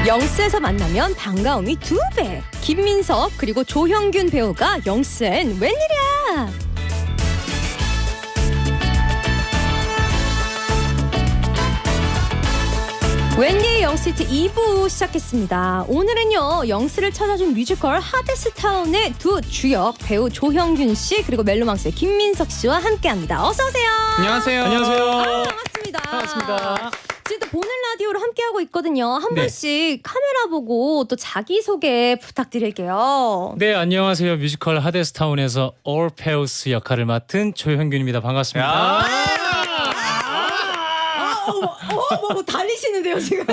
영스에서 만나면 반가움이 2배. 김민석 그리고 조형균 배우가 영스엔 웬일이야. 웬일 영스트 2부 시작했습니다. 오늘은요 영스를 찾아준 뮤지컬 하데스타운의 두 주역 배우 조형균 씨 그리고 멜로망스의 김민석 씨와 함께합니다. 어서 오세요. 안녕하세요. 안녕하세요. 반갑습니다. 반갑습니다. 지금 또 보는 라디오로 함께하고 있거든요. 한 네. 번씩 카메라 보고 또 자기소개 부탁드릴게요. 네, 안녕하세요. 뮤지컬 하데스타운에서 올페우스 역할을 맡은 조형균입니다. 반갑습니다. 뭐 달리시는데요 지금?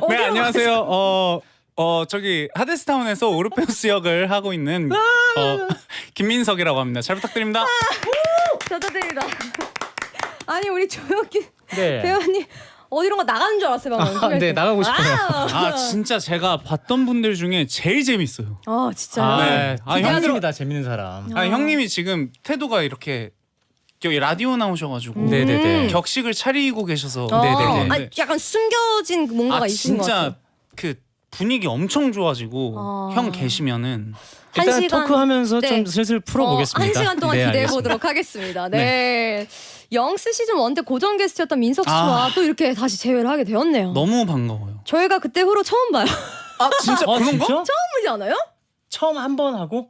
네, 안녕하세요. 저기 하데스타운에서 오르페우스 역을 하고 있는 김민석이라고 합니다. 잘 부탁드립니다. 감사드립니다. 아니 우리 조혁균 네. 배우님 어디론가 나가는 줄 알았어요 방금. 네, 나가고 싶어요. 아 진짜 제가 봤던 분들 중에 제일 재밌어요. 아 진짜요? 아, 네. 아, 형님이다 재밌는 사람. 아 형님이 지금 태도가 이렇게 여기 라디오 나오셔가지고 네네네. 격식을 차리고 계셔서 네네네. 아, 약간 숨겨진 뭔가가 있는 것 같아요. 진짜 그 분위기 엄청 좋아지고 형 계시면은 한 일단 시간- 토크하면서 네. 좀 슬슬 풀어보겠습니다. 1시간 동안 네, 기대해 알겠습니다. 보도록 하겠습니다. 네. 영스 시즌 1 때 고정 게스트였던 민석 씨와 또 이렇게 다시 재회를 하게 되었네요. 너무 반가워요. 저희가 그때 후로 처음 봐요. 아 진짜 그런 진짜? 거? 처음이지 않아요? 처음 한 번 하고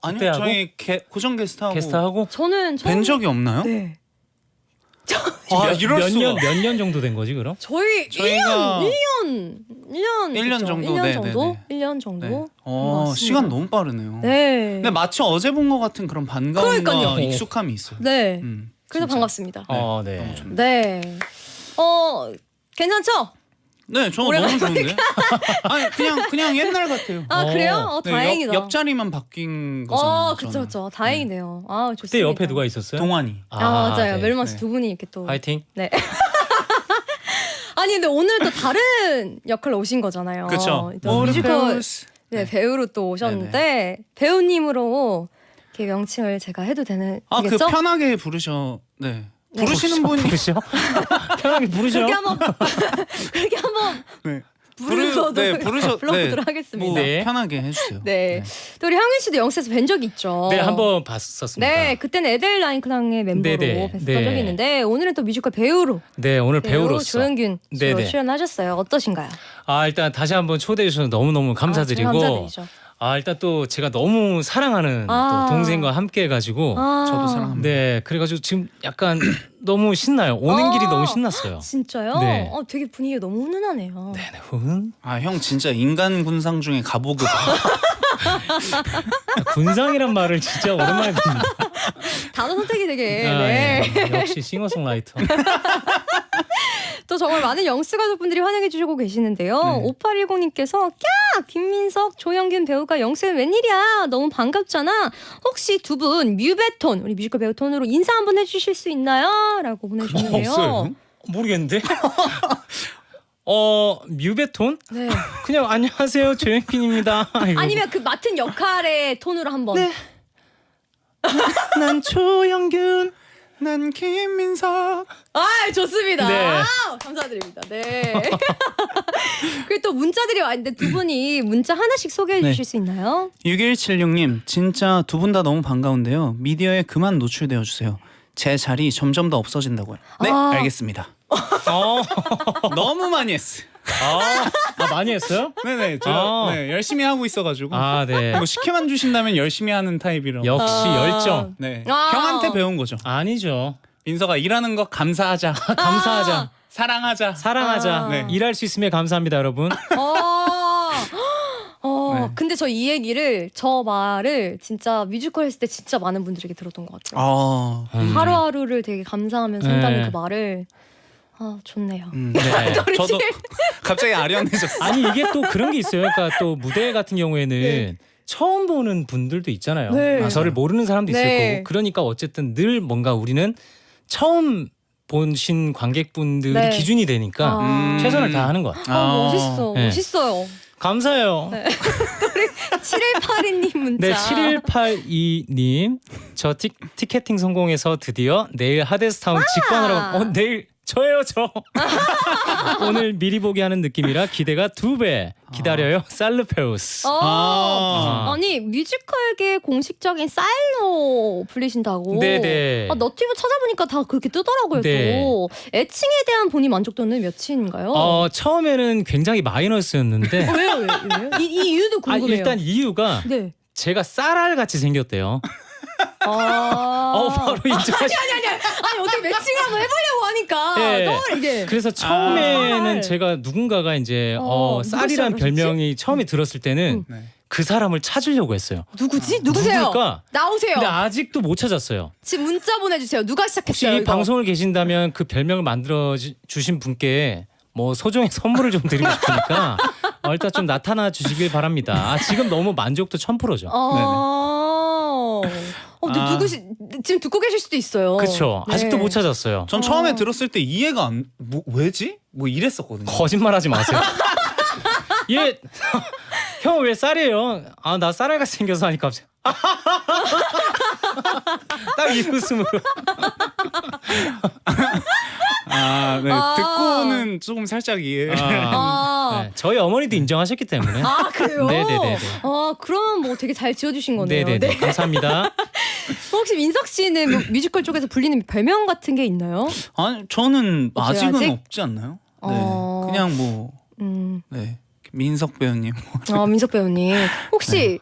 아니요. 그때 하고? 저희 고정 게스트하고 게스트하고 저는 처음 뵌 적이 없나요? 네. 아, 이럴 수가. 몇 년 정도 된 거지 그럼? 저희 저희가 1년 정도? 1년 네, 정도? 네, 네. 1년 정도? 네. 맞습니다. 시간 너무 빠르네요. 네. 근데 마치 어제 본 것 같은 그런 반가움과 그러니까요. 익숙함이 있어요. 네. 그래서 진짜. 반갑습니다. 네. 너무 좋네요. 네. 괜찮죠? 네, 저 너무 좋은데. 아니 그냥 옛날 같아요. 아, 그래요? 네, 다행이다. 옆자리만 바뀐 거잖아요. 그쵸, 저는. 그쵸. 다행이네요. 아, 좋습니다. 그때 옆에 누가 있었어요? 동환이. 맞아요. 네. 멜로망스 네. 두 분이 이렇게 또. 파이팅. 네. 아니, 근데 오늘 또 다른 역할로 오신 거잖아요. 그렇죠. 또 뮤지컬 오르페우스. 네, 배우로 또 오셨는데, 배우님으로 이렇게 명칭을 제가 해도 되겠죠? 그 편하게 부르셔. 네. 부르시는 분이 부르셔? 편하게 부르셔. 그렇게 한번 그렇게 한번 네. 불러보도록 하겠습니다. 뭐 네. 편하게 해주세요. 네. 또 우리 형윤 씨도 영스에서 뵌 적이 있죠. 네, 한번 봤었습니다. 네, 그때는 에델 라인클랑의 멤버로 네네. 뵀었던 네. 적이 있는데 오늘은 또 뮤지컬 배우로 네, 오늘 배우 배우로서. 조형균 씨로 네네. 출연하셨어요. 어떠신가요? 일단 다시 한번 초대해 주셔서 너무너무 감사드리고 감사드리죠. 일단 또 제가 너무 사랑하는 또 동생과 함께 해가지고 저도 사랑합니다. 네, 그래가지고 지금 약간 너무 신나요. 오는 길이 너무 신났어요. 진짜요? 네. 되게 분위기가 너무 훈훈하네요. 네네, 훈. 형 진짜 인간 군상 중에 가보급. 군상이란 말을 진짜 오랜만에 듣는다. 단어 선택이 되게 네. 네. 역시 싱어송라이터. 또 정말 많은 영스 가족분들이 환영해 주시고 계시는데요. 네. 5810님께서 꺄! 김민석, 조형균 배우가 영스는 웬일이야. 너무 반갑잖아. 혹시 두 분 뮤베톤, 우리 뮤지컬 배우 톤으로 인사 한번 해주실 수 있나요? 라고 보내주셨는데요. 없어요. 모르겠는데. 뮤베톤? 네. 그냥 안녕하세요 조영균입니다. 아니면 그 맡은 역할의 톤으로 한번. 네. 난 조영균. 난 김민석. 좋습니다. 네. 감사드립니다. 네. 그리고 또 문자들이 와 있는데 두 분이 문자 하나씩 소개해 주실 수 있나요? 6176님 진짜 두 분 다 너무 반가운데요. 미디어에 그만 노출되어 주세요. 제 자리 점점 더 없어진다고요. 네, 알겠습니다. 너무 많이 했어요. 많이 했어요? 네네, 제가 열심히 하고 있어가지고. 네. 뭐 시켜만 주신다면 열심히 하는 타입이라고. 역시 열정. 네, 형한테 배운 거죠. 아니죠. 민석아 일하는 거 감사하자. 감사하자. 사랑하자. 사랑하자. 네. 일할 수 있음에 감사합니다, 여러분. 네. 근데 저 이 얘기를 저 말을 진짜 뮤지컬 했을 때 진짜 많은 분들에게 들었던 것 같아요. 하루하루를 되게 감사하면서 한다는 그 말을 좋네요. 네. 저도 갑자기 아련해졌어요. 아니 이게 또 그런 게 있어요. 그러니까 또 무대 같은 경우에는 처음 보는 분들도 있잖아요. 네. 저를 모르는 사람도 있을 네. 거고. 그러니까 어쨌든 늘 뭔가 우리는 처음 보신 관객분들이 기준이 되니까 최선을 다하는 것 같아요. 멋있어. 네. 멋있어요. 감사해요. 네. 7182님 문자. 네, 7182님. 저 티켓팅 성공해서 드디어 내일 하데스타운 직관하러 내일 저예요 저. 오늘 미리 보기 하는 느낌이라 기대가 2배. 기다려요 살르페우스. 아니 뮤지컬계 공식적인 쌀로 불리신다고. 네네. 너튜브 찾아보니까 다 그렇게 뜨더라고요. 네. 또 애칭에 대한 본인 만족도는 몇인가요? 처음에는 굉장히 마이너스였는데 왜요? 이 이유도 궁금해요. 일단 이유가 네. 제가 쌀알 같이 생겼대요. 바로 인정하시. 아니 어떻게 매칭 한번 해보려고 하니까 네. 떠오르 이게. 그래서 처음에는 쌀알. 제가 누군가가 이제 누가 쌀이란 시작을 별명이 처음에 들었을 때는 네. 그 사람을 찾으려고 했어요. 누구지? 누구세요? 누굴까? 나오세요. 근데 아직도 못 찾았어요. 지금 문자 보내주세요. 누가 혹시 시작했어요? 이 이거? 방송을 계신다면 그 별명을 만들어 주신 분께 뭐 소정의 선물을 좀 드리고 싶으니까 일단 좀 나타나 주시길 바랍니다. 지금 너무 만족도 1000%죠. 근데 누구시 지금 듣고 계실 수도 있어요. 그렇죠. 네. 아직도 못 찾았어요. 전 처음에 들었을 때 이해가 왜지? 뭐 이랬었거든요. 거짓말하지 마세요. 얘 형 왜 쌀이에요? 나 쌀알같이 생겨서 하니까 갑자기 딱 이 웃음으로. 네. 듣고는 조금 살짝 이해. 네, 저희 어머니도 인정하셨기 때문에. 그래요? 네네네네. 그럼 뭐 되게 잘 지어주신 거네요. 네네네. 네. 감사합니다. 혹시 민석 씨는 뭐 뮤지컬 쪽에서 불리는 별명 같은 게 있나요? 아니 저는 없어요, 아직은 아직? 없지 않나요? 네. 어. 그냥 뭐 네. 민석 배우님. 민석 배우님 혹시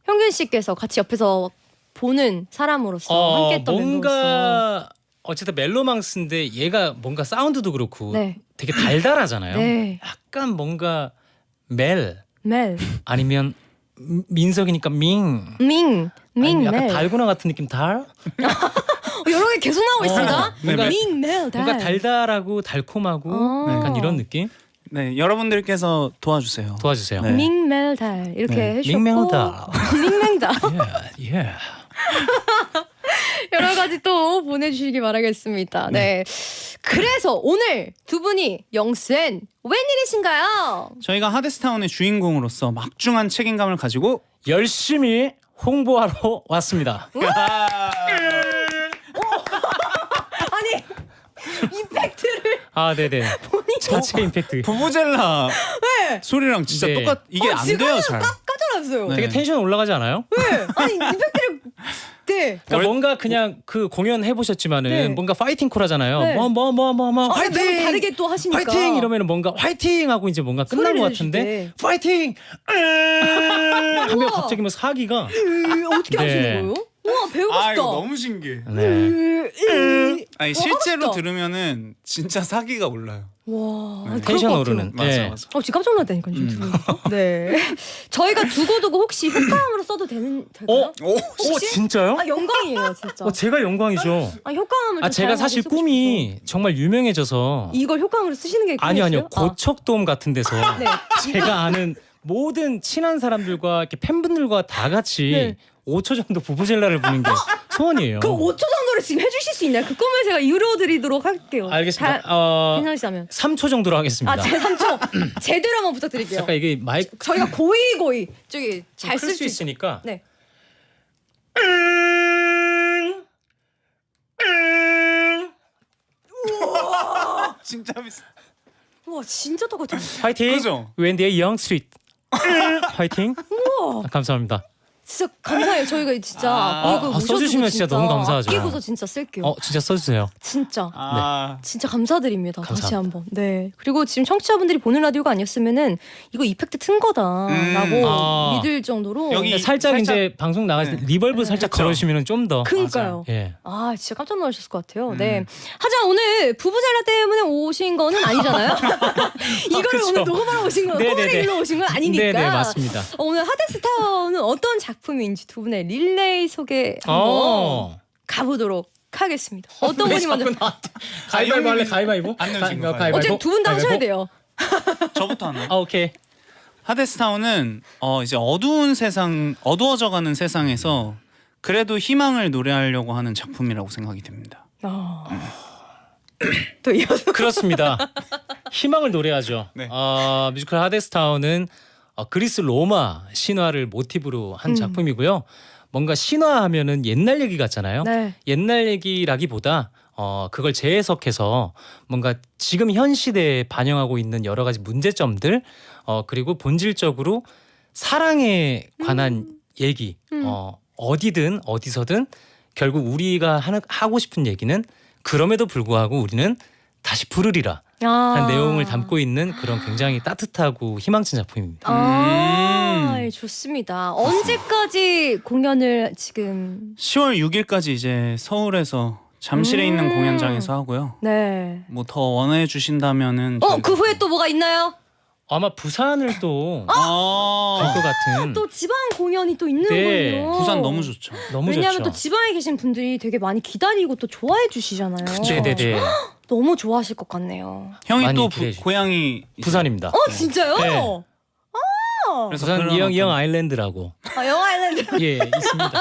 형균 씨께서 같이 옆에서 보는 사람으로서 함께했던 멤버로서 뭔가 어쨌든 멜로망스인데 얘가 뭔가 사운드도 그렇고 네. 되게 달달하잖아요. 네. 약간 뭔가 멜 멜, 아니면 민석이니까 밍. 밍, 아니, 약간 멜. 달고나 같은 느낌 달? 여러 개 계속 나오고 있습니다. 뭔가 밍, 멜, 달. 뭔가 달달하고 달콤하고 약간 이런 느낌? 네, 여러분들께서 도와주세요. 도와주세요. 네. 밍, 멜, 달 이렇게 네. 해주셨고 밍멜달. 밍맹달 예. 여러 가지 또 보내주시기 바라겠습니다. 네. 그래서 오늘 두 분이 영수엔 웬일이신가요? 저희가 하데스타운의 주인공으로서 막중한 책임감을 가지고 열심히 홍보하러 왔습니다. 아니 임팩트를 네네. 자체 임팩트. 부부젤라 네. 소리랑 진짜 네. 이게 안 지금 돼요 잘. 까져놨어요. 네. 되게 텐션 올라가지 않아요? 네. 아니 임팩트를 네. 그러니까 뭔가 그냥 그 공연 해보셨지만은 네. 뭔가 파이팅 콜하잖아요. 네. 뭐 화이팅! 화이팅! 다르게 또 하시니까 화이팅 이러면은 뭔가 화이팅 하고 이제 뭔가 끝난 소리를 것 같은데 내주시네. 파이팅 하면 우와. 갑자기 뭐 사기가 어떻게 네. 하시는 거예요? 우와 배우고 싶다. 이거 너무 신기해. 네. 아니 하고 실제로 싶다. 들으면은 진짜 사기가 올라요. 와 네. 텐션 그럴 것 오르는. 맞아 네. 맞아. 지금 깜짝 놀랐다니까 지금 들으니까. 네. 저희가 두고두고 혹시 효과음으로 써도 될까요? 오 진짜요? 영광이에요 진짜. 제가 영광이죠. 효과음을 좀 제가 다양하게 사실 쓰고 꿈이 정말 유명해져서 싶어서. 이걸 효과음으로 쓰시는 게 아니요 꿈이었어요? 고척돔 같은 데서 네. 제가 아는 모든 친한 사람들과 이렇게 팬분들과 다 같이 네. 5초 정도 부부젤라를 부는 게 소원이에요. 그 5초 정도를 지금 해주실 수 있나요? 그 꿈을 제가 이루어드리도록 할게요. 알겠습니다. 괜찮으시다면. 3초 정도로 하겠습니다. 제 3초 제대로 한번 부탁드릴게요. 잠깐 이게 마이크 저희가 고이 저기 잘 쓸 쓸 수 있으니까. 네. 진짜 비슷. 와 진짜 똑같아요. 화이팅. 그죠? 웬디의 영 스트리트. 화이팅. 우와 감사합니다. 진짜 감사해요. 저희가 진짜 이거 모셔두고 써주시면 진짜 너무 감사하죠. 아끼고서 진짜 쓸게요. 진짜 써주세요. 진짜. 아, 진짜 감사드립니다. 다시 감사합니다. 한번. 네. 그리고 지금 청취자분들이 보는 라디오가 아니었으면은 이거 이펙트 튼 거다라고 믿을 정도로. 여기 살짝 이제 방송 나갔을 때 리벌브 살짝 그쵸. 걸어주시면 좀 더. 그러니까요. 예. 진짜 깜짝 놀라셨을 것 같아요. 네. 하지만 오늘 부부젤라 때문에 오신 거는 아니잖아요. 이거를 그쵸. 오늘 녹음하러 오신 건 네네네. 꼬리를 일러 오신 건 아니니까. 네네 맞습니다. 오늘 하데스타운은 어떤 작품인지 두 분의 릴레이 소개 한번 가보도록 하겠습니다. 어떤 분이 먼저? 가위바위보 할래? 가위바위보? 안 내면 진거 가위바위보? 어쨌든 두 분 다 하셔야 돼요. 저부터 하나. 오케이. 하데스타운은 이제 어두워져가는 세상에서 그래도 희망을 노래하려고 하는 작품이라고 생각이 됩니다. 또 이어서 그렇습니다. 희망을 노래하죠. 네. 뮤지컬 하데스타운은 그리스 로마 신화를 모티브로 한 작품이고요. 뭔가 신화하면은 옛날 얘기 같잖아요. 네. 옛날 얘기라기보다 그걸 재해석해서 뭔가 지금 현 시대에 반영하고 있는 여러 가지 문제점들 그리고 본질적으로 사랑에 관한 얘기 어디든 어디서든 결국 우리가 하고 싶은 얘기는 그럼에도 불구하고 우리는 다시 부르리라 한 내용을 담고 있는 그런 굉장히 따뜻하고 희망찬 작품입니다. 좋습니다. 언제까지 공연을 지금? 10월 6일까지 이제 서울에서 잠실에 있는 공연장에서 하고요. 네. 뭐 더 원해 주신다면은 그 후에 또 뭐가 있나요? 아마 부산을 또 아, 갈 것 같은. 또 지방 공연이 또 있는군요. 네, 부산 너무 좋죠. 너무 왜냐하면 좋죠. 또 지방에 계신 분들이 되게 많이 기다리고 또 좋아해 주시잖아요. 네네네. 너무 좋아하실 것 같네요. 형이 많이 또 기대해 주세요. 고향이 이제- 부산입니다. 진짜요? 네. 그래서 부산 그런 이영 어떤- 아일랜드라고 영화 아일랜드. 예 있습니다.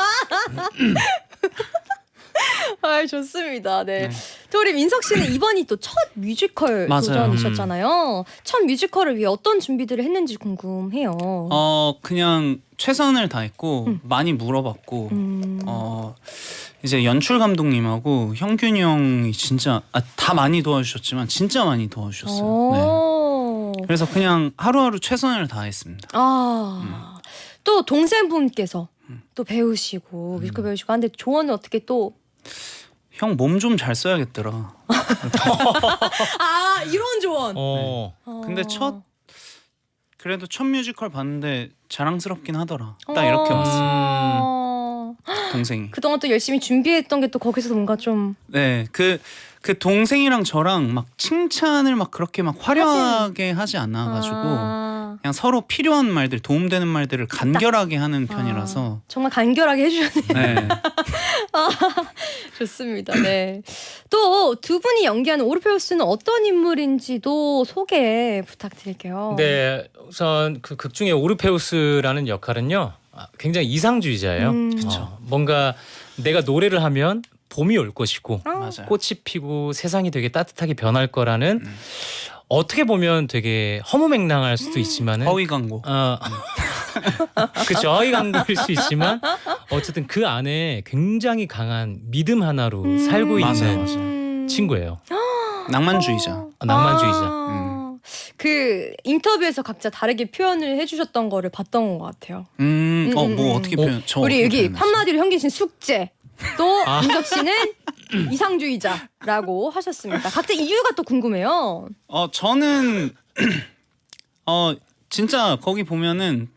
좋습니다. 네. 또 우리 민석 씨는 이번이 또 첫 뮤지컬 맞아요. 도전이셨잖아요. 첫 뮤지컬을 위해 어떤 준비들을 했는지 궁금해요. 그냥 최선을 다했고 많이 물어봤고 이제 연출 감독님하고 형균이 형이 진짜 다 많이 도와주셨지만 진짜 많이 도와주셨어요. 네. 그래서 그냥 하루하루 최선을 다했습니다. 또 동생분께서 또 배우시고 뮤지컬 배우시고 하는데 조언을 어떻게 또 형 몸 좀 잘 써야겠더라. 이런 조언. 근데 그래도 첫 뮤지컬 봤는데 자랑스럽긴 하더라. 딱 이렇게 왔어. 동생이. 그동안 또 열심히 준비했던 게 또 거기서 뭔가 좀 네, 그 동생이랑 저랑 막 칭찬을 막 그렇게 막 화려하게 하지 않아가지고 그냥 서로 필요한 말들, 도움되는 말들을 간결하게 하는 편이라서 정말 간결하게 해주셨네요. 네. 좋습니다. 네. 또 두 분이 연기하는 오르페우스는 어떤 인물인지도 소개 부탁드릴게요. 네, 우선 그 극 중에 오르페우스라는 역할은요 굉장히 이상주의자예요. 뭔가 내가 노래를 하면 봄이 올 것이고 맞아요. 꽃이 피고 세상이 되게 따뜻하게 변할 거라는 어떻게 보면 되게 허무맹랑할 수도 있지만은 허위 광고. 그렇죠. 허위 광고일 수 있지만 어쨌든 그 안에 굉장히 강한 믿음 하나로 살고 있는 맞아요. 친구예요. 낭만주의자. 낭만주의자. 그 인터뷰에서 각자 다르게 표현을 해주셨던 거를 봤던 것 같아요. 뭐 어떻게 표현? 저 우리 어떻게 여기 표현했어요? 한마디로 현긴 씨는 숙제, 또 민석 씨는 이상주의자라고 하셨습니다. 각자 이유가 또 궁금해요. 저는 진짜 거기 보면은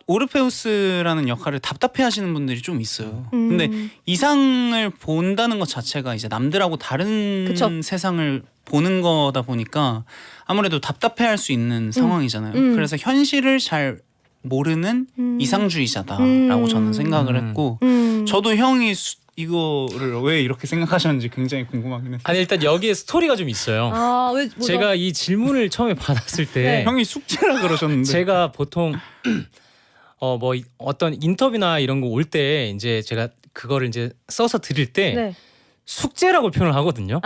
오르페우스라는 역할을 답답해하시는 분들이 좀 있어요. 근데 이상을 본다는 것 자체가 이제 남들하고 다른 그쵸. 세상을 보는 거다 보니까 아무래도 답답해할 수 있는 상황이잖아요. 그래서 현실을 잘 모르는 이상주의자다라고 저는 생각을 했고 저도 형이 이거를 왜 이렇게 생각하셨는지 굉장히 궁금하긴 했어요. 아니 일단 여기에 스토리가 좀 있어요. 왜 뭐죠? 제가 이 질문을 처음에 받았을 때 네. 형이 숙제라 그러셨는데 제가 보통 뭐 어떤 인터뷰나 이런 거 올 때 이제 제가 그거를 이제 써서 드릴 때 네. 숙제라고 표현을 하거든요.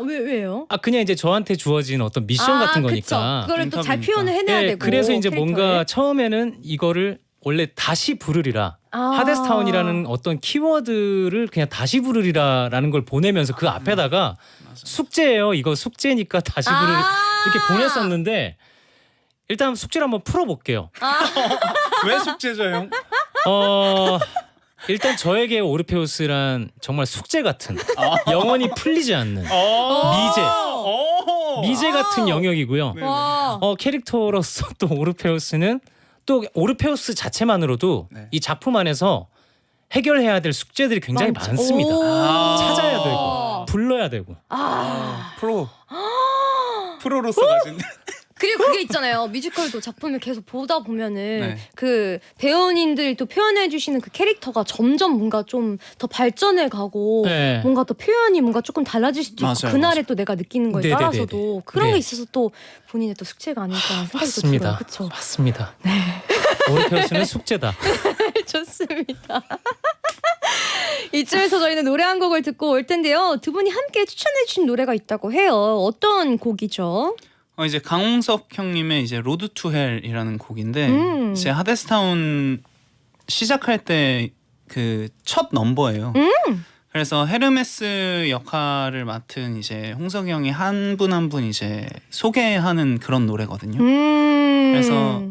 왜요? 그냥 이제 저한테 주어진 어떤 미션 같은 거니까. 그거를 또 잘 인터뷰니까. 표현을 해내야 예, 되고. 그래서 이제 캐릭터를. 뭔가 처음에는 이거를 원래 다시 부르리라. 하데스타운이라는 어떤 키워드를 그냥 다시 부르리라라는 걸 보내면서 그 앞에다가 숙제예요. 이거 숙제니까 다시 부르리 이렇게 보냈었는데 일단 숙제를 한번 풀어볼게요. 왜 숙제죠, 형? 일단 저에게 오르페우스란 정말 숙제 같은 영원히 풀리지 않는 미제 같은 영역이고요. 와. 캐릭터로서 또 오르페우스는 또 오르페우스 자체만으로도 네. 이 작품 안에서 해결해야 될 숙제들이 굉장히 많죠. 많습니다. 오. 찾아야 되고 불러야 되고. 프로로서 가진. 그리고 그게 있잖아요. 뮤지컬도 작품을 계속 보다 보면은 네. 그 배우님들이 또 표현해 주시는 그 캐릭터가 점점 뭔가 좀 더 발전해 가고 네. 뭔가 또 표현이 뭔가 조금 달라질 수도 있고 맞아요, 그날에 맞아요. 또 내가 느끼는 거에 네네네네. 따라서도 그런 네. 게 있어서 또 본인의 또 숙제가 아닐까 하는 생각이 또 맞습니다. 들어요. 그렇죠. 맞습니다. 오르페우스는 숙제다. 좋습니다. 이쯤에서 저희는 노래 한 곡을 듣고 올 텐데요. 두 분이 함께 추천해 주신 노래가 있다고 해요. 어떤 곡이죠? 이제 강홍석 형님의 이제 로드 투 헬이라는 곡인데 이제 하데스타운 시작할 때 그 첫 넘버예요. 그래서 헤르메스 역할을 맡은 이제 홍석이 형이 한 분 한 분 이제 소개하는 그런 노래거든요. 그래서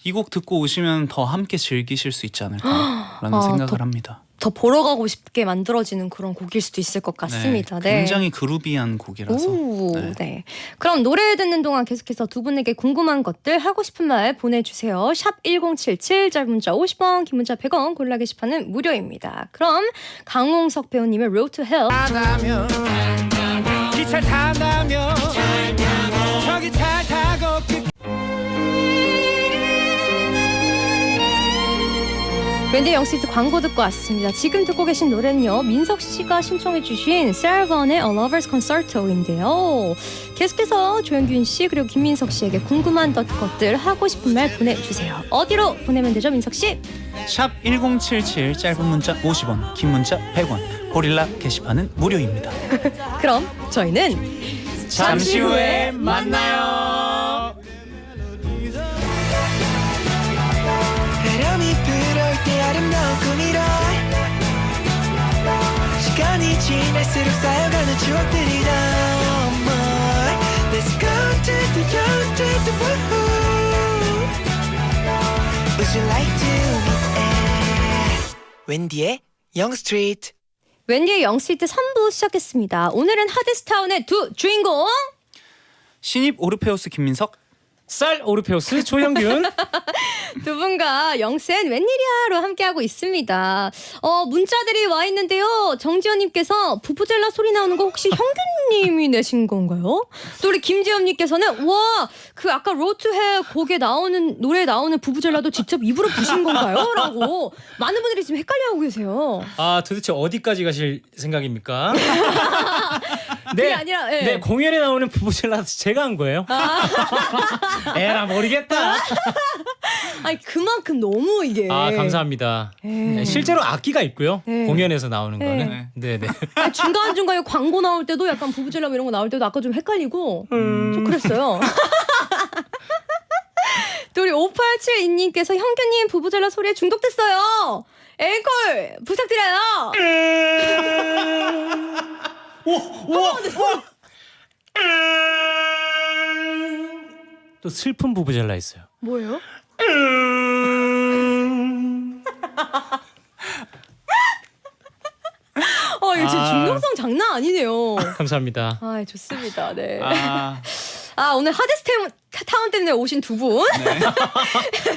이 곡 듣고 오시면 더 함께 즐기실 수 있지 않을까라는 생각을 합니다. 더 보러 가고 싶게 만들어지는 그런 곡일 수도 있을 것 같습니다. 네. 굉장히 그루비한 곡이라서. 오, 네. 네. 그럼 노래 듣는 동안 계속해서 두 분에게 궁금한 것들 하고 싶은 말 보내주세요. 샵 1077 짧은 문자 50원 긴 문자 100원 골라 게시판은 무료입니다. 그럼 강홍석 배우님의 Road to Hell 기차 탄다면 저기 차 타고 웬디 영시트 광고 듣고 왔습니다. 지금 듣고 계신 노래는요. 민석 씨가 신청해 주신 세라번의 A Lover's Concerto인데요. 계속해서 조현균 씨 그리고 김민석 씨에게 궁금한 것들 하고 싶은 말 보내주세요. 어디로 보내면 되죠, 민석 씨? 샵 1077 짧은 문자 50원 긴 문자 100원 고릴라 게시판은 무료입니다. 그럼 저희는 잠시 후에 만나요. 바람이 불어올 때 아름다운 꿈이라 시간이 지날수록 쌓여가는 추억들이다 more. Let's go to the young street Would you like to meet 웬디의 Young Street 웬디의 영스트리트 3부 시작했습니다. 오늘은 하데스타운의 두 주인공 신입 오르페우스 김민석 쌀 오르페우스 조영균. 두 분과 영센 웬일이야로 함께하고 있습니다. 문자들이 와 있는데요. 정지현님께서 부부젤라 소리 나오는 거 혹시 형균님이 내신 건가요? 또 우리 김지현님께서는 와 그 아까 로드 투 헬 곡에 나오는 노래에 나오는 부부젤라도 직접 입으로 부신 건가요? 라고 많은 분들이 지금 헷갈려하고 계세요. 아 도대체 어디까지 가실 생각입니까? 그게 아니라, 예. 네 공연에 나오는 부부젤라 제가 한 거예요. 에라 모르겠다. 아니 그만큼 너무 이게. 아 감사합니다. 네, 실제로 악기가 있고요. 네. 공연에서 나오는 네. 거는. 네네. 아니, 중간중간에 광고 나올 때도 약간 부부젤라 이런 거 나올 때도 아까 좀 헷갈리고 좀 그랬어요. 또 우리 5872님께서 형규님 부부젤라 소리에 중독됐어요. 앵콜 부탁드려요. 또 슬픈 부부젤라 있어요. 뭐예요? 이거 진짜 중독성 장난 아니네요. 감사합니다. 아 좋습니다. 네. 아, 오늘 하데스 타운 때문에 오신 두 분.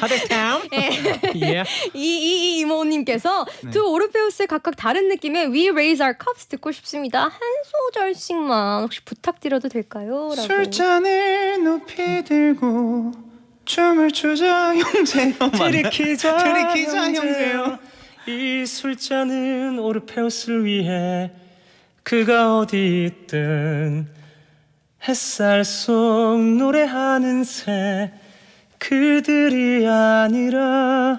하데스타운. 예. 이 이모님께서 두 오르페우스의 각각 다른 느낌의 We Raise Our Cups 듣고 싶습니다. 한 소절씩만 혹시 부탁드려도 될까요? 라고. 술잔을 높이 들고 춤을 추자 형제여. 들이키자 형제여. 이 술잔은 오르페우스를 위해 그가 어디 있든 햇살 속 노래하는 새 그들이 아니라.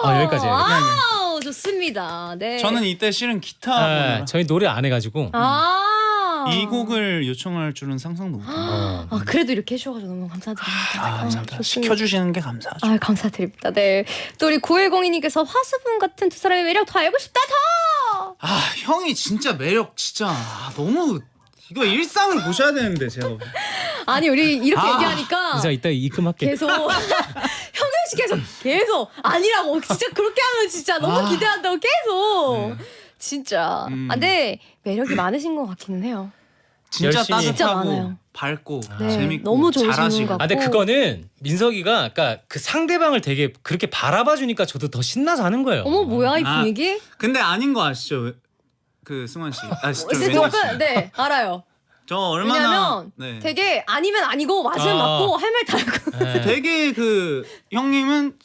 여기까지예요. 와우, 좋습니다. 네. 저는 이때 실은 기타 네, 보느라 저희 노래 안 해가지고. 이 곡을 요청할 줄은 상상도 못했네요. 그래도 이렇게 해주셔가지고 너무 감사드립니다. 감사합니다. 좋습니다. 시켜주시는 게 감사하죠. 감사드립니다. 네. 또 우리 9102님께서 화수분 같은 두 사람의 매력 더 알고 싶다 더. 형이 진짜 매력 진짜 너무 이거 일상을 보셔야 되는데 제가. 아니 우리 이렇게 얘기하니까 인사 이따 입금할게. 계속 형균 씨 계속 아니라고 진짜 그렇게 하면 진짜 너무 기대한다고 계속 진짜. 근데 매력이 많으신 것 같기는 해요. 진짜 열심히. 진짜 따뜻하고 많아요. 밝고 네, 재밌고 너무 좋으신 잘하시고. 것 같고. 근데 그거는 민석이가 그러니까 그 상대방을 되게 그렇게 바라봐 주니까 저도 더 신나서 하는 거예요. 어머 뭐야 이 분위기? 근데 아닌 거 아시죠? 그 승환 씨. 네 알아요. 저 얼마나 왜냐면 네. 되게 아니면 아니고 맞으면 맞고 할 말 다 하고. 네. 되게 그 형님은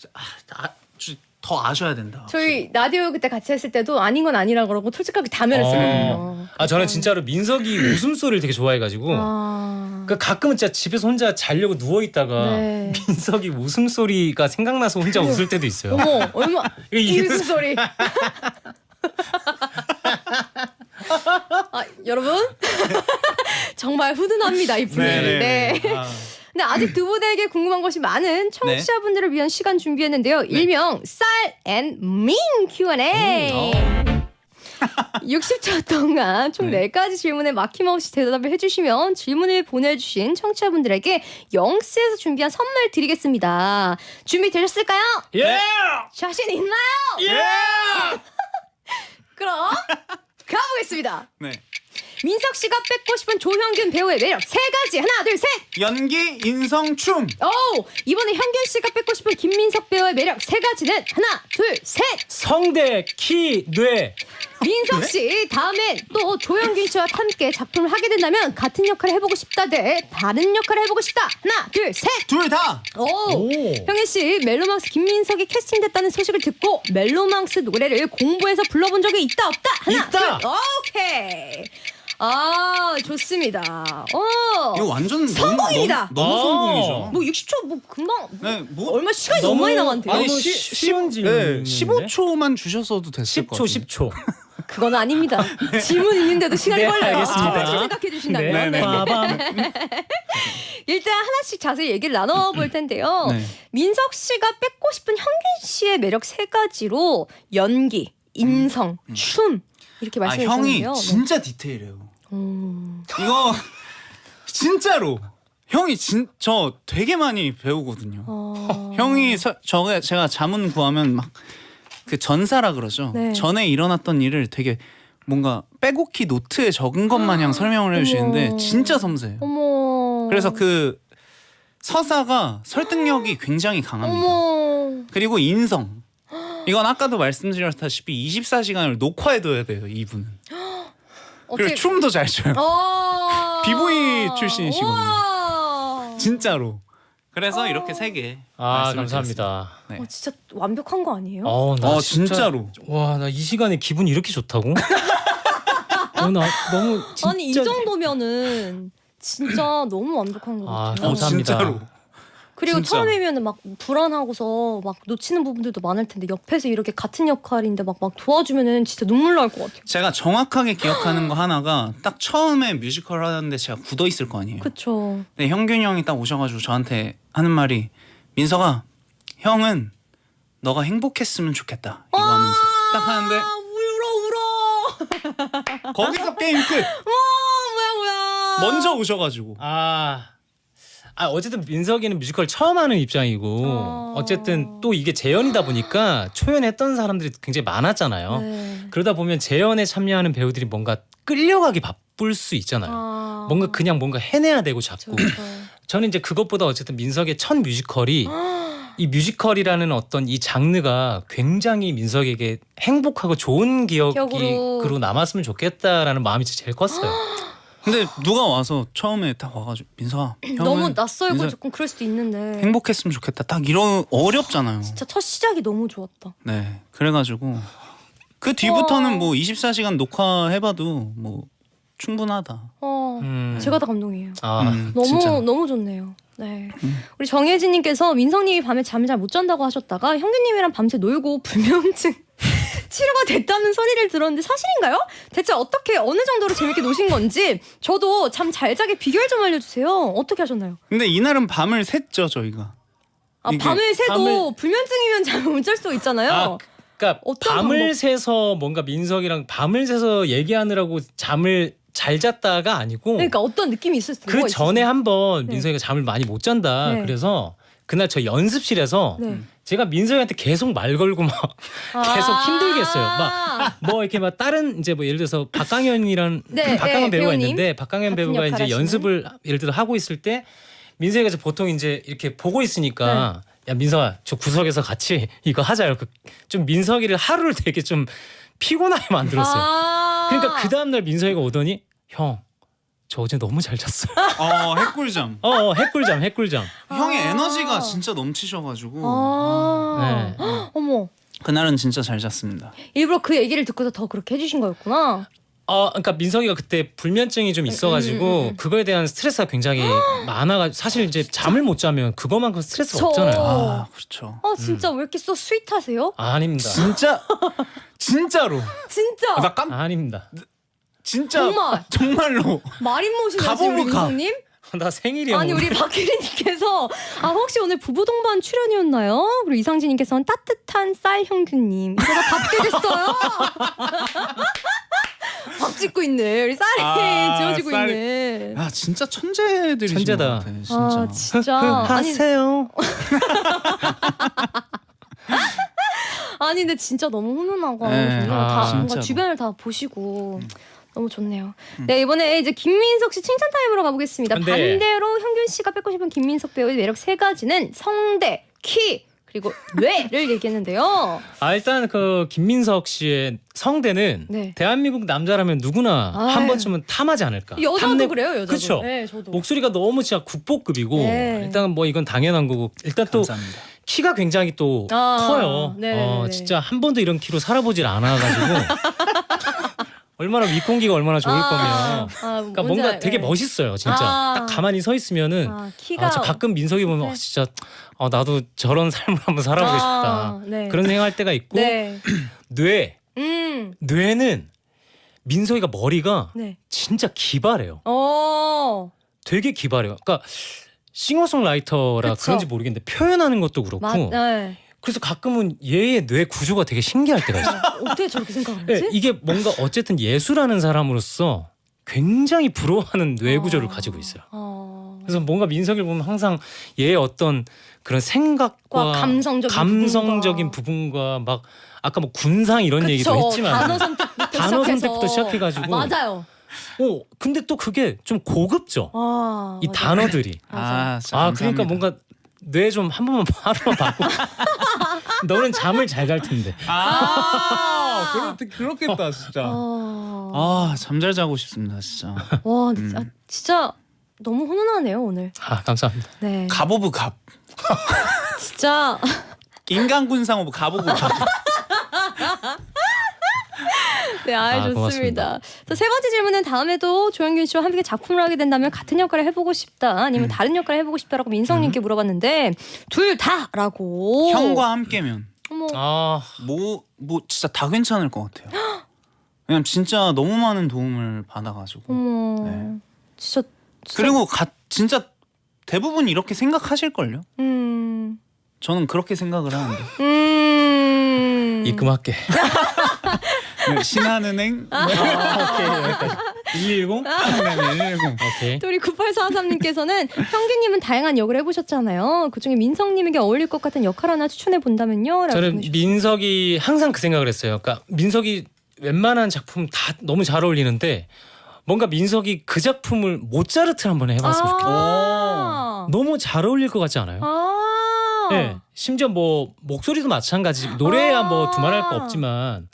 더 아셔야 된다. 저희 라디오 그때 같이 했을 때도 아닌 건 아니라 그러고 솔직하게 다면을 쓰거든요. 저는 진짜로 민석이 웃음소리를 되게 좋아해가지고 그러니까 가끔은 진짜 집에서 혼자 자려고 누워 있다가 네. 민석이 웃음소리가 생각나서 혼자 웃을 때도 있어요. 어머 얼마 이 이게 무슨 소리? 여러분 정말 훈훈합니다 이 분위기. 네. 근데 아직 두 분에게 궁금한 것이 많은 청취자분들을 위한 시간 준비했는데요. 일명 쌀 앤 민 Q&A. 60초 동안 총 네. 4가지 질문에 막힘없이 대답을 해주시면 질문을 보내주신 청취자분들에게 영스에서 준비한 선물 드리겠습니다. 준비되셨을까요? 예! 자신 있나요? 예! 그럼 가보겠습니다. 네. 민석 씨가 뺏고 싶은 조형균 배우의 매력 3가지. 하나, 둘, 셋. 연기, 인성, 춤. 오, 이번에 현균 씨가 뺏고 싶은 김민석 배우의 매력 3가지는 하나, 둘, 셋. 성대, 키, 뇌. 민석 씨 다음에 또 조영균 씨와 함께 작품을 하게 된다면 같은 역할을 해보고 싶다 대 다른 역할을 해보고 싶다. 하나, 둘, 셋. 둘 다. 오. 형일 씨 멜로망스 김민석이 캐스팅됐다는 소식을 듣고 멜로망스 노래를 공부해서 불러본 적이 있다 없다. 하나, 있다. 둘. 오케이. 아 좋습니다. 이거 완전 성공입니다. 너무 성공이죠. 뭐 60초 뭐 금방 네, 뭐 얼마 시간이 너무 많이 남았는데요. 아니, 아니, 쉬운 네, 질문인데? 15초만 주셨어도 됐을 것 10초, 같아요. 10초. 그건 아닙니다. 질문 있는데도 시간이 네, 걸려요. 알겠습니다. 그렇게 생각해 주신다면. 네, 네. 빠밤. 일단 하나씩 자세히 얘기를 나눠볼 텐데요. 네. 민석 씨가 뺏고 싶은 현균 씨의 매력 3가지로 연기, 인성, 춤 이렇게 아, 말씀해 형이 주셨는데요. 진짜 디테일해요. 이거 진짜로 형이 저 되게 많이 배우거든요. 형이 제가 자문 구하면 막 그 전사라 그러죠. 네. 전에 일어났던 일을 되게 뭔가 빼곡히 노트에 적은 것 마냥 설명을 해주시는데 어머. 진짜 섬세해요. 어머. 그래서 그 서사가 설득력이 굉장히 강합니다. 어머. 그리고 인성. 이건 아까도 말씀드렸다시피 24시간을 녹화해둬야 돼요, 이분은. 그리고 춤도 잘 춰요. 비보이 출신이시거든요. 와. 진짜로. 그래서 이렇게 3개. 아, 감사합니다. 네. 진짜 완벽한 거 아니에요? 나 진짜로. 와, 나 이 시간에 기분이 이렇게 좋다고? 나 너무 진짜. 아니 이 정도면은 진짜 너무 완벽한 것 아, 같아요. 감사합니다. 진짜로. 그리고 진짜. 처음이면은 막 불안하고서 막 놓치는 부분들도 많을 텐데 옆에서 이렇게 같은 역할인데 막 도와주면은 진짜 눈물 날 것 같아요. 제가 정확하게 기억하는 거 하나가 딱 처음에 뮤지컬 하는데 제가 굳어 있을 거 아니에요. 그렇죠. 근데 현균이 형이 딱 오셔가지고 저한테 하는 말이 민석아, 형은 너가 행복했으면 좋겠다 이거 하면서 딱 하는데 울어. 거기서 게임 끝. 뭐야. 먼저 오셔가지고. 어쨌든 민석이는 뮤지컬 처음 하는 입장이고 어쨌든 또 이게 재연이다 보니까 초연했던 사람들이 굉장히 많았잖아요. 네. 그러다 보면 재연에 참여하는 배우들이 뭔가 끌려가기 바쁠 수 있잖아요. 뭔가 그냥 뭔가 해내야 되고 자꾸. 그렇죠. 저는 이제 그것보다 어쨌든 민석의 첫 뮤지컬이 이 뮤지컬이라는 어떤 이 장르가 굉장히 민석에게 행복하고 좋은 기억으로 남았으면 좋겠다라는 마음이 제일 컸어요. 근데 누가 와서 처음에 딱 와가지고 민석아, 형은 너무 낯설고 민석 조금 그럴 수도 있는데 행복했으면 좋겠다. 딱 이런 어렵잖아요. 진짜 첫 시작이 너무 좋았다. 네, 그래가지고 그 뒤부터는 뭐 24시간 녹화해봐도 뭐 충분하다. 제가 다 감동이에요. 진짜. 너무 좋네요. 네. 우리 정혜진님께서 민성님이 밤에 잠을 잘 못 잔다고 하셨다가 형규님이랑 밤새 놀고 불면증 치료가 됐다는 소리를 들었는데 사실인가요? 대체 어떻게 어느 정도로 재밌게 노신 건지 저도 잠 잘 자게 비결 좀 알려주세요. 어떻게 하셨나요? 근데 이날은 밤을 샜죠 저희가. 이게 밤을 새도 불면증이면 잠을 못 잘 수도 있잖아요. 그러니까 어떤 밤을 방법? 새서 뭔가 민석이랑 밤을 새서 얘기하느라고 잠을 잘 잤다가 아니고 그러니까 어떤 느낌이 있을 수 그 전에 한번 네. 민석이가 잠을 많이 못 잔다. 네. 그래서 그날 저 연습실에서 네. 제가 민석이한테 계속 말 걸고 막 계속 힘들게 했어요. 막 뭐 이렇게 막 다른 이제 뭐 예를 들어서 박강현이란 네, 박강현 네, 배우가 배우님. 있는데 박강현 같은 배우가 역할 이제 하시는. 연습을 예를 들어 하고 있을 때 민석이가 이제 보통 이제 이렇게 보고 있으니까 야 민석아 저 구석에서 같이 이거 하자 이렇게 좀 민석이를 하루를 되게 좀 피곤하게 만들었어요. 그러니까 그 다음 날 민석이가 오더니 형 저 어제 너무 잘 잤어요. 핵꿀잠. 핵꿀잠. 형의 에너지가 진짜 넘치셔가지고 네. 어머. 그날은 진짜 잘 잤습니다. 일부러 그 얘기를 듣고서 더 그렇게 해주신 거였구나. 그러니까 민석이가 그때 불면증이 좀 있어가지고 그거에 대한 스트레스가 굉장히 많아가지고 사실 이제 잠을 못 자면 그거만큼 스트레스가 없잖아요. 아 그렇죠. 진짜 왜 이렇게 써 스윗하세요? 아닙니다. 진짜로. 진짜 나 아닙니다. 진짜 정말로 말인못이네 우리 민성님. 나 생일이야. 아니 오늘. 우리 박혜린님께서 혹시 오늘 부부 동반 출연이었나요? 그리고 이상진님께서는 따뜻한 쌀 형규님 이제가 답게 됐어요. 짓고 있네. 우리 쌀이 지어지고 쌀이- 있네. 야 진짜 천재들이신 천재다. 것 같아. 진짜. 아 진짜. 아니 아니 근데 진짜 너무 훈훈하고 네. 좋네요. 아, 다 뭔가 진짜로. 주변을 다 보시고 너무 좋네요. 네 이번에 이제 김민석 씨 칭찬 타임으로 가보겠습니다. 네. 반대로 형균 씨가 뺏고 싶은 김민석 배우의 매력 세 가지는 성대, 키 그리고 뇌를 얘기했는데요. 일단 그 김민석 씨의 성대는 네. 대한민국 남자라면 누구나 아유. 한 번쯤은 탐하지 않을까. 여자도 그래요, 여자도. 그쵸? 네, 저도. 목소리가 너무 진짜 국보급이고 네. 일단 뭐 이건 당연한 거고 일단 또 감사합니다. 키가 굉장히 또 아, 커요. 네네네. 진짜 한 번도 이런 키로 살아보질 않아가지고 얼마나 윗공기가 얼마나 좋을 거면. 그러니까 뭔가 되게 멋있어요, 진짜. 아. 딱 가만히 서 있으면은. 키가 저 가끔 민석이 보면 네. 진짜 나도 저런 삶을 한번 살아보고 싶다. 네. 그런 생각할 때가 있고 네. 뇌 뇌는 민석이가 머리가 네. 진짜 기발해요. 되게 기발해요. 그러니까 싱어송라이터라 그쵸. 그런지 모르겠는데 표현하는 것도 그렇고. 네. 그래서 가끔은 얘의 뇌 구조가 되게 신기할 때가 있어요. 어떻게 저렇게 생각하지? 네, 이게 뭔가 어쨌든 예술하는 사람으로서 굉장히 부러워하는 뇌 구조를 가지고 있어요. 그래서 뭔가 민석이를 보면 항상 얘의 어떤 그런 생각과 감성적인 부분과 막 아까 뭐 군상 이런 얘기도 했지만 단어 선택부터 시작해가지고 맞아요. 근데 또 그게 좀 고급져. 이 맞아요. 단어들이. 진짜 그러니까 감사합니다. 뭔가 뇌 좀 한 번만 하루만 바꿔. 너는 잠을 잘 잘 텐데. 그렇겠다 진짜. 와 잠 잘 자고 싶습니다 진짜. 진짜 너무 훈훈하네요 오늘. 감사합니다. 네. 갑 오브 갑. 진짜 인간 군상 오브 갑 오브 갑. 네, 좋습니다. 고맙습니다. 자, 세 번째 질문은 다음에도 조영균 씨와 함께 작품을 하게 된다면 같은 역할을 해보고 싶다 아니면 다른 역할을 해보고 싶다라고 민성님께 물어봤는데 둘 다라고. 형과 함께면 어머. 뭐 진짜 다 괜찮을 것 같아요. 왜냐면 진짜 너무 많은 도움을 받아가지고. 어머. 네. 진짜. 그리고 진짜 대부분 이렇게 생각하실걸요? 음. 저는 그렇게 생각을 하는데. 입금할게. 네, 신한은행 오케이 여기까지. 210? 네, 110. 오케이. 또 우리 9843님께서는 형규님은 다양한 역을 해보셨잖아요. 그중에 민성님에게 어울릴 것 같은 역할 하나 추천해 본다면요? 라고 저는 보내주셨어요. 민석이 항상 그 생각을 했어요. 그러니까 민석이 웬만한 작품 다 너무 잘 어울리는데 뭔가 민석이 그 작품을 모차르트를 한번 해봤으면 좋겠다. 너무 잘 어울릴 것 같지 않아요? 네. 심지어 뭐 목소리도 마찬가지. 노래야 뭐 두말할 거 없지만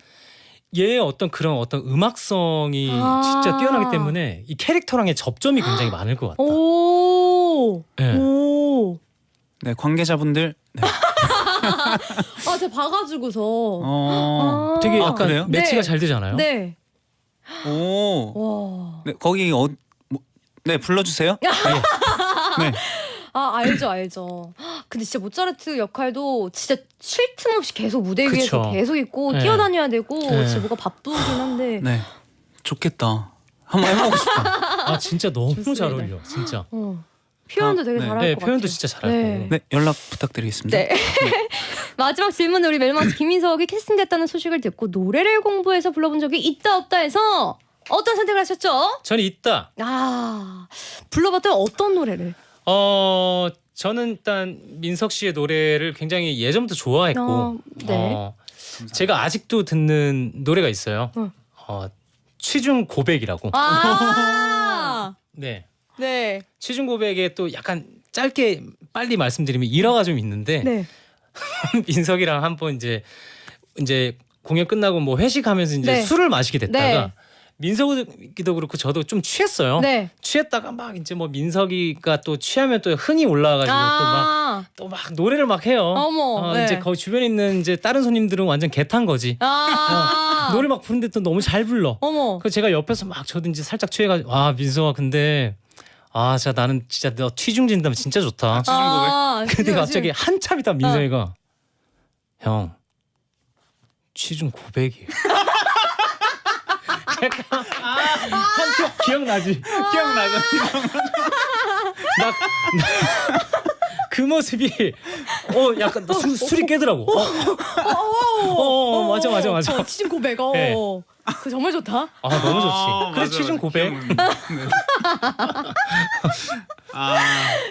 얘의 어떤 그런 어떤 음악성이 진짜 뛰어나기 때문에 이 캐릭터랑의 접점이 굉장히 많을 것 같다. 네. 네, 관계자분들. 네. 제가 봐가지고서. 되게 약간 그래요? 매치가 네. 잘 되잖아요. 네. 오. 와. 네, 거기 네, 불러주세요. 네. 알죠. 근데 진짜 모차르트 역할도 진짜 쉴 틈 없이 계속 무대 위에서 그쵸. 계속 있고 네. 뛰어다녀야 되고 네. 진짜 뭐가 바쁘긴 한데. 네. 좋겠다. 한번 해보고 싶다. 진짜 너무 좋습니다. 잘 어울려. 진짜. 표현도 되게 네. 잘할 네, 것 표현도 같아요. 진짜 잘하고. 네. 네, 연락 부탁드리겠습니다. 네. 마지막 질문 우리 멜마스 김민석이 캐스팅됐다는 소식을 듣고 노래를 공부해서 불러본 적이 있다 없다 해서 어떤 선택을 하셨죠? 저는 있다. 불러봤던 어떤 노래를? 저는 일단 민석 씨의 노래를 굉장히 예전부터 좋아했고 네. 제가 아직도 듣는 노래가 있어요. 응. 취중 고백이라고. 네. 네. 취중 고백에 또 약간 짧게 빨리 말씀드리면 일화가 좀 있는데 네. 민석이랑 한번 이제 공연 끝나고 뭐 회식하면서 이제 네. 술을 마시게 됐다가 네. 민석이도 그렇고 저도 좀 취했어요. 네. 취했다가 막 이제 뭐 민석이가 또 취하면 또 흥이 올라가지고 또 막 노래를 막 해요. 어머. 네. 이제 거기 주변에 있는 이제 다른 손님들은 완전 개탄 거지. 노래 막 부르는데 또 너무 잘 불러. 어머. 그래서 제가 옆에서 막 저도 이제 살짝 취해가지고 민석아 근데 진짜 나는 진짜 너 취중 진다면 진짜 좋다. 근데 갑자기 한참 있다 민석이가 형 취중 고백이에요. 한쪽 기억나지? 기억나죠? 그 모습이 약간 술이 깨더라고. 맞아. 치진 고백. 네. 그 정말 좋다. 아 너무 좋지. 그래 취중 고백.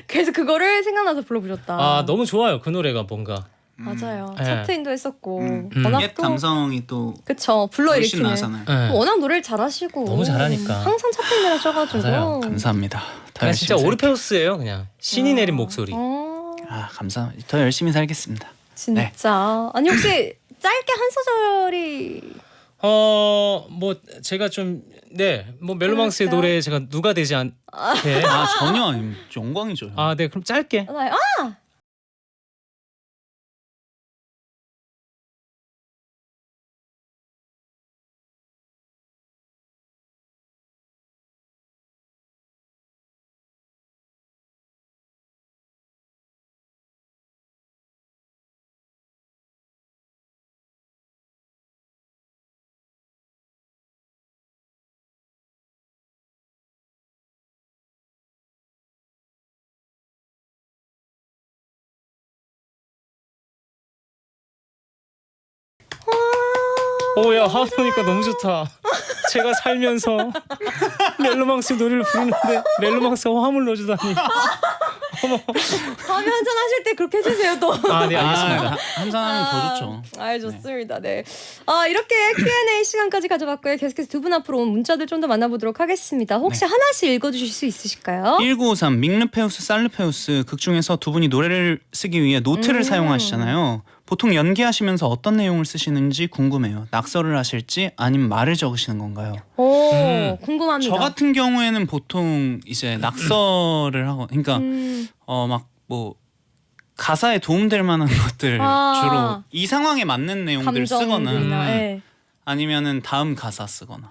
그래서 그거를 생각나서 불러보셨다. 아 너무 좋아요 그 노래가 뭔가. 맞아요. 네. 차트인도 했었고 워낙 옛 또 감성이 또 그쵸 훨씬 불러일으키는. 나잖아요. 네. 워낙 노래를 잘하시고 너무 잘하니까. 항상 차트인을 하셔가지고. 맞아요. 감사합니다. 더 그냥 열심히 진짜 살게- 오르페우스예요 그냥 신이 내린 목소리. 감사합니다. 더 열심히 살겠습니다. 진짜. 아니 혹시 짧게 한 소절이 뭐 제가 좀 뭐 멜로망스의 그럴까요? 노래 제가 누가 되지 않게 전혀 아닙니다. 영광이죠. 네 그럼 짧게. 오야 하모니까 너무 좋다. 제가 살면서 멜로망스 노래를 부르는데 멜로망스가 화음을 넣어주다니. 다음에 한잔 하실 때 그렇게 해주세요 또. 네 알겠습니다. 한잔하면 더 좋죠. 좋습니다. 네. 이렇게 Q&A 시간까지 가져봤고요. 계속해서 두 분 앞으로 온 문자들 좀 더 만나보도록 하겠습니다. 혹시 하나씩 읽어주실 수 있으실까요? 1953 믹르페우스 살르페우스 극 중에서 두 분이 노래를 쓰기 위해 노트를 사용하시잖아요. 보통 연기하시면서 어떤 내용을 쓰시는지 궁금해요. 낙서를 하실지 아니면 말을 적으시는 건가요? 오, 궁금합니다. 저 같은 경우에는 보통 이제 낙서를 하고, 그러니까 막 뭐 가사에 도움될 만한 것들 주로 이 상황에 맞는 내용들을 쓰거나 네. 아니면은 다음 가사 쓰거나.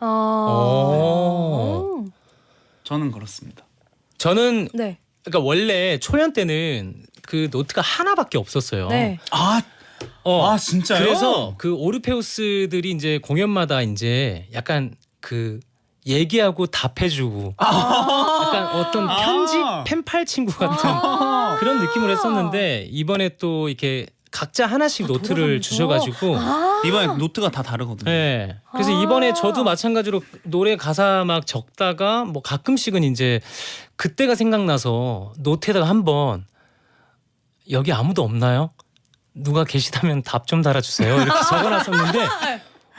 저는 그렇습니다. 저는 네. 그러니까 원래 초연 때는 그 노트가 하나밖에 없었어요. 네. 진짜요? 그래서 그 오르페우스들이 이제 공연마다 이제 약간 그 얘기하고 답해주고 약간 어떤 편집 펜팔 친구 같은 그런 느낌을 했었는데 이번에 또 이렇게 각자 하나씩 노트를 돌아가면서? 주셔가지고 이번에 노트가 다 다르거든요. 네. 그래서 이번에 저도 마찬가지로 노래 가사 막 적다가 뭐 가끔씩은 이제 그때가 생각나서 노트에다가 한번 여기 아무도 없나요? 누가 계시다면 답 좀 달아주세요. 이렇게 적어놨었는데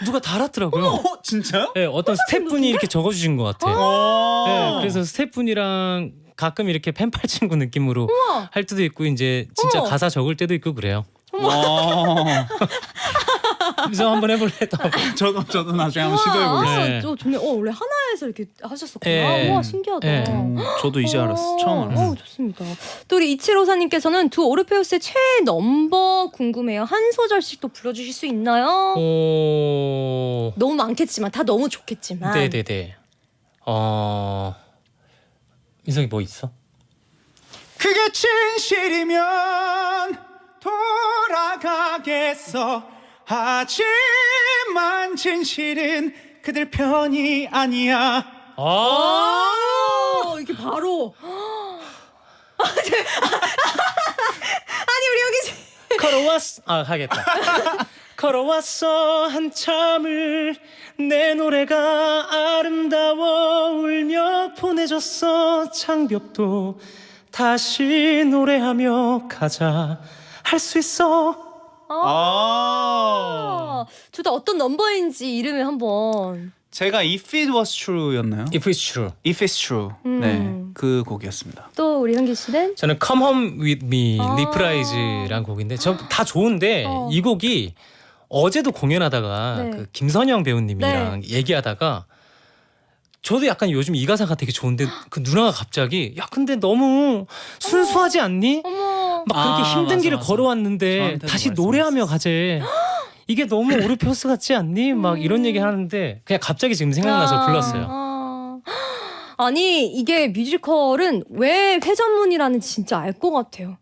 누가 달았더라고요. 진짜요? 네, 어떤 스태프분이 이렇게 적어주신 것 같아요. 네, 그래서 스태프분이랑 가끔 이렇게 펜팔 친구 느낌으로 할 때도 있고 이제 진짜 어머. 가사 적을 때도 있고 그래요. 와. 그래서 한번 해볼래? 저도 나중에 한번 시도해 보겠습니다. 네. 좋네. 원래 하나에서 이렇게 하셨었구나. 네. 와 신기하다. 네. 저도 이제 알았어. 처음 알았어. 좋습니다. 또 우리 2754님께서는 두 오르페우스의 최애 넘버 궁금해요. 한 소절씩 또 불러주실 수 있나요? 너무 많겠지만 다 너무 좋겠지만. 네네네. 민석이 뭐 있어? 그게 진실이면 돌아가겠어. 하지만 진실은 그들 편이 아니야. 이렇게 바로. 아니 우리 여기 걸어왔어. 하겠다. 걸어왔어 한참을 내 노래가 아름다워 울며 보내줬어 장벽도 다시 노래하며 가자 할 수 있어. 둘 다 어떤 넘버인지 이름을 한번. 제가 If It Was True였나요? If it's true. If It's True. 네, 그 곡이었습니다. 또 우리 현기 씨는 저는 Come Home With Me 리프라이즈라는 곡인데 저 다 좋은데 이 곡이 어제도 공연하다가 네. 그 김선영 배우님이랑 얘기하다가 저도 약간 요즘 이 가사가 되게 좋은데 그 누나가 갑자기 야 근데 너무 순수하지 않니? 어머. 막 그렇게 힘든 맞아, 길을 맞아. 걸어왔는데 저한테도 다시 말씀하셨어요. 노래하며 가재. 이게 너무 오르페우스 같지 않니? 막 이런 얘기 하는데 그냥 갑자기 지금 생각나서 불렀어요. 아니 이게 뮤지컬은 왜 회전문이라는지 진짜 알 것 같아요.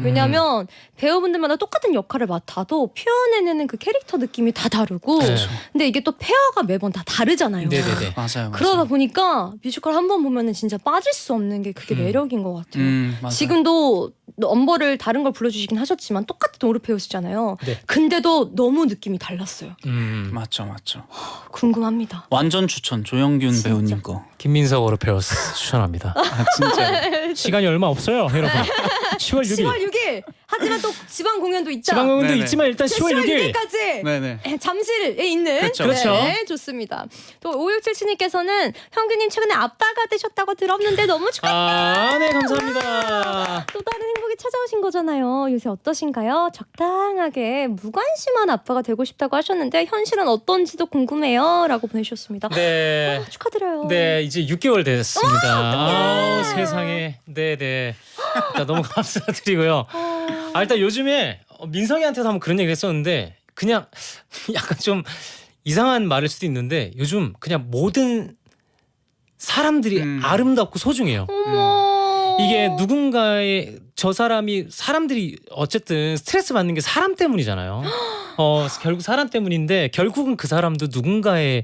왜냐면 배우분들마다 똑같은 역할을 맡아도 표현해내는 그 캐릭터 느낌이 다 다르고 그렇죠. 근데 이게 또 페어가 매번 다 다르잖아요. 네네네. 맞아요. 그러다 보니까 뮤지컬 한 번 보면은 진짜 빠질 수 없는 게 그게 매력인 것 같아요. 맞아요. 지금도 넘버를 다른 걸 불러주시긴 하셨지만 똑같은 오르페우스잖아요. 네. 근데도 너무 느낌이 달랐어요. 맞죠. 궁금합니다. 완전 추천 조영균 진짜. 배우님 거. 김민석 오르페우스 추천합니다. 아 진짜. 시간이 얼마 없어요, 여러분. 10월 6일. 10월 6일. 하지만 또 지방 공연도 있다. 지방 공연도 네네. 있지만 일단 10월 6일. 6일까지 네네. 잠실에 있는 그렇죠. 네, 좋습니다. 또 5677님께서는 형규님 최근에 아빠가 되셨다고 들었는데 너무 축하. 네, 감사합니다. 또 다른 행복이 찾아오신 거잖아요. 요새 어떠신가요? 적당하게 무관심한 아빠가 되고 싶다고 하셨는데 현실은 어떤지도 궁금해요. 라고 보내주셨습니다. 네. 축하드려요. 네, 이제 6개월 됐습니다. 아우, 세상에. 네. 일단 너무 감사드리고요. 일단 요즘에 민석이한테도 한번 그런 얘기 했었는데 그냥 약간 좀 이상한 말일 수도 있는데 요즘 그냥 모든 사람들이 아름답고 소중해요. 어머. 이게 누군가의 저 사람들이 어쨌든 스트레스 받는 게 사람 때문이잖아요. 결국 사람 때문인데 결국은 그 사람도 누군가의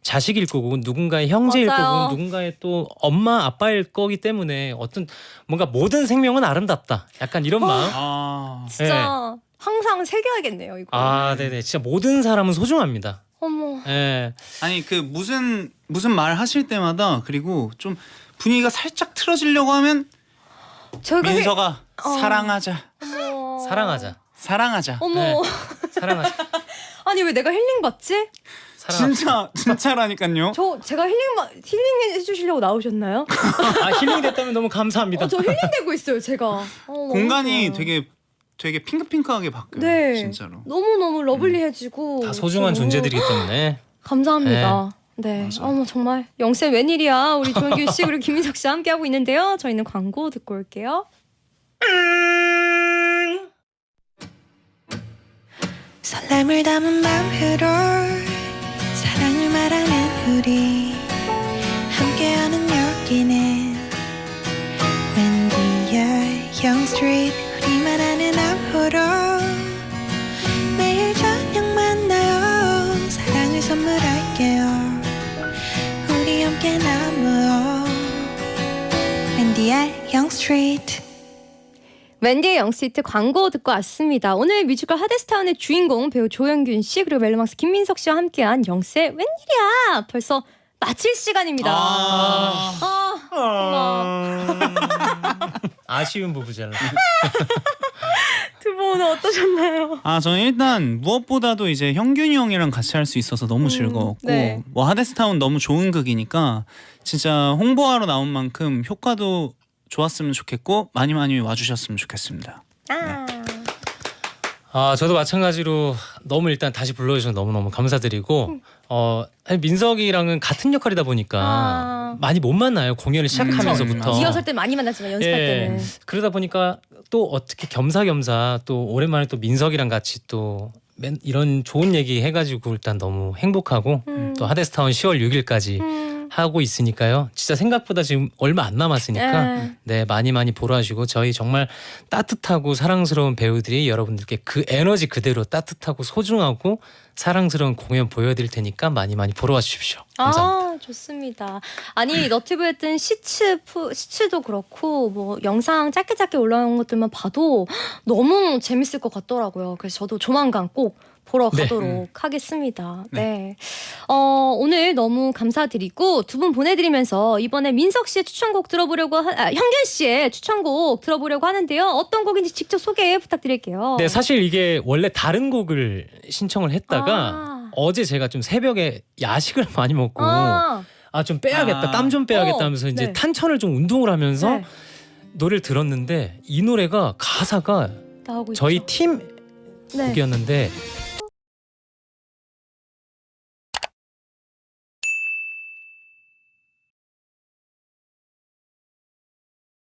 자식일 거고 누군가의 형제일 맞아요. 거고 누군가의 또 엄마 아빠일 거기 때문에 어떤 뭔가 모든 생명은 아름답다. 약간 이런 마음. 아 진짜 항상 새겨야겠네요. 이거. 네네. 진짜 모든 사람은 소중합니다. 어머. 예. 아니 그 무슨 말 하실 때마다 그리고 좀 분위기가 살짝 틀어지려고 하면 저희가 민서가 사랑하자. 어머. 사랑하자. 어머. 네. 사랑하자. 아니 왜 내가 힐링 받지? 진짜라니까요. 제가 힐링 해주시려고 나오셨나요? 힐링 됐다면 너무 감사합니다. 저 힐링 되고 있어요, 제가. 너무 공간이 좋아요. 되게 핑크핑크하게 바뀌어요. 네. 진짜로. 너무 러블리해지고 다 소중한 저- 존재들이기 때문에. 감사합니다. 네. 맞아요. 어머 정말 영쌤 웬일이야. 우리 조현규 씨 그리고 김민석 씨 함께 하고 있는데요. 저희는 광고 듣고 올게요. 설렘을 담은 마음으로 사랑을 말하는 우리 함께하는 여기는 웬디의 영스트리트 우리만 아는 암호로 매일 저녁 만나요 사랑을 선물할게요 우리 함께 나누어 웬디의 영스트리트 웬디의 영스트리트 광고 듣고 왔습니다. 오늘 뮤지컬 하데스타운의 주인공 배우 조현균 씨 그리고 멜로망스 김민석 씨와 함께한 영스의 웬일이야. 벌써 마칠 시간입니다. 아쉬운 부부잖아. 두 분 오늘 어떠셨나요? 저는 일단 무엇보다도 이제 형균이 형이랑 같이 할 수 있어서 너무 즐거웠고 네. 뭐 하데스타운 너무 좋은 극이니까 진짜 홍보하러 나온 만큼 효과도 좋았으면 좋겠고 많이 와주셨으면 좋겠습니다. 저도 마찬가지로 너무 일단 다시 불러주셔서 너무너무 감사드리고 민석이랑은 같은 역할이다 보니까 많이 못 만나요. 공연을 시작하면서부터. 리허설 때 많이 만났지만 연습할 때는. 그러다 보니까 또 어떻게 겸사겸사 또 오랜만에 또 민석이랑 같이 또 이런 좋은 얘기 해가지고 일단 너무 행복하고 또 하데스타운 10월 6일까지 하고 있으니까요. 진짜 생각보다 지금 얼마 안 남았으니까 네 많이 보러 와주시고 저희 정말 따뜻하고 사랑스러운 배우들이 여러분들께 그 에너지 그대로 따뜻하고 소중하고 사랑스러운 공연 보여드릴 테니까 많이 보러 와주십시오. 감사합니다. 좋습니다. 아니 너튜브에 했던 시츠도 그렇고 뭐 영상 짧게 올라온 것들만 봐도 너무 재밌을 것 같더라고요. 그래서 저도 조만간 꼭 보러 네. 가도록 하겠습니다. 네. 오늘 너무 감사드리고 두 분 보내드리면서 이번에 민석 씨의 추천곡 현균 씨의 추천곡 들어보려고 하는데요. 어떤 곡인지 직접 소개 부탁드릴게요. 네, 사실 이게 원래 다른 곡을 신청을 했다가 어제 제가 좀 새벽에 야식을 많이 먹고 좀 빼야겠다, 땀 좀 빼야겠다 하면서 이제 네. 탄천을 좀 운동을 하면서 네. 노래를 들었는데 이 노래가 가사가 나오고 저희 있죠. 팀 네. 곡이었는데